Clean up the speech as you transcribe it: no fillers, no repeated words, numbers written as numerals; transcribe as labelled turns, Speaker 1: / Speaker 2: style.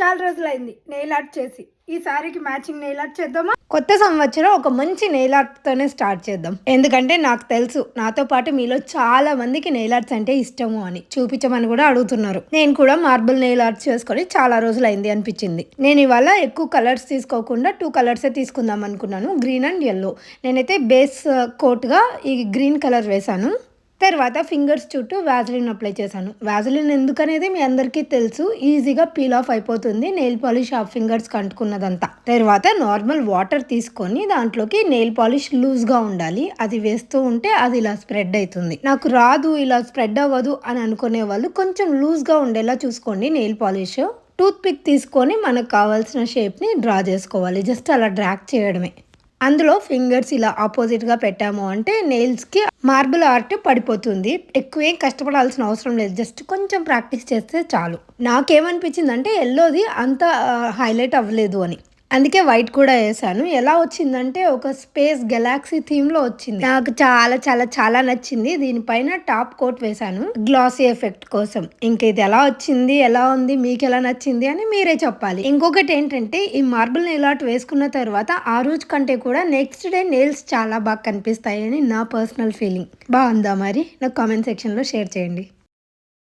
Speaker 1: చాలా రోజులైంది nail art చేసి. ఈ సారీకి మ్యాచింగ్ నెయిల్ ఆర్ట్ చేద్దామా? కొత్త సంవత్సరం ఒక మంచి నెయిల్ ఆర్ట్తోనే స్టార్ట్ చేద్దాం. ఎందుకంటే నాకు తెలుసు నాతో పాటు మీలో చాలా మందికి నెయిల్ ఆర్ట్స్ అంటే ఇష్టము అని, చూపించమని కూడా అడుగుతున్నారు. నేను కూడా మార్బుల్ నెయిల్ ఆర్ట్స్ చేసుకొని చాలా రోజులైంది అనిపించింది. నేను ఇవాళ ఎక్కువ కలర్స్ తీసుకోకుండా 2 కలర్సే తీసుకుందాం అనుకున్నాను, గ్రీన్ అండ్ ఎల్లో. నేనైతే బేస్ కోట్గా ఈ గ్రీన్ కలర్ వేశాను. తర్వాత ఫింగర్స్ చుట్టూ వ్యాజిలిన్ అప్లై చేశాను. వ్యాజిలిన్ ఎందుకనేది మీ అందరికీ తెలుసు, ఈజీగా పీల్ ఆఫ్ అయిపోతుంది నెయిల్ పాలిష్ ఆ ఫింగర్స్కి అంటుకున్నదంతా. తర్వాత నార్మల్ వాటర్ తీసుకొని దాంట్లోకి నెయిల్ పాలిష్ లూజ్గా ఉండాలి, అది వేస్తూ ఉంటే అది ఇలా స్ప్రెడ్ అవుతుంది. నాకు రాదు, ఇలా స్ప్రెడ్ అవ్వదు అని అనుకునే వాళ్ళు కొంచెం లూజ్గా ఉండేలా చూసుకోండి. నెయిల్ పాలిష్ టూత్ పిక్ తీసుకొని మనకు కావాల్సిన షేప్ని డ్రా చేసుకోవాలి, జస్ట్ అలా డ్రాగ్ చేయడమే. అందులో ఫింగర్స్ ఇలా ఆపోజిట్గా పెట్టాము అంటే నెయిల్స్కి మార్బుల్ ఆర్ట్ పడిపోతుంది. ఎక్కువేం కష్టపడాల్సిన అవసరం లేదు, జస్ట్ కొంచెం ప్రాక్టీస్ చేస్తే చాలు. నాకేమనిపించింది అంటే ఎల్లోది అంత హైలైట్ అవ్వలేదు అని, అందుకే వైట్ కూడా వేసాను. ఎలా వచ్చిందంటే ఒక స్పేస్ గెలాక్సీ థీమ్లో వచ్చింది. నాకు చాలా చాలా చాలా నచ్చింది. దీనిపైన టాప్ కోట్ వేసాను గ్లాసీ ఎఫెక్ట్ కోసం. ఇంక ఇది ఎలా వచ్చింది, ఎలా ఉంది, మీకు ఎలా నచ్చింది అని మీరే చెప్పాలి. ఇంకొకటి ఏంటంటే ఈ మార్బుల్ నెయిల్ ఆర్ట్ వేసుకున్న తర్వాత ఆ రోజు కంటే కూడా నెక్స్ట్ డే నెయిల్స్ చాలా బాగా కనిపిస్తాయని నా పర్సనల్ ఫీలింగ్. బాగుందా మరి? నాకు కామెంట్ సెక్షన్లో షేర్ చేయండి.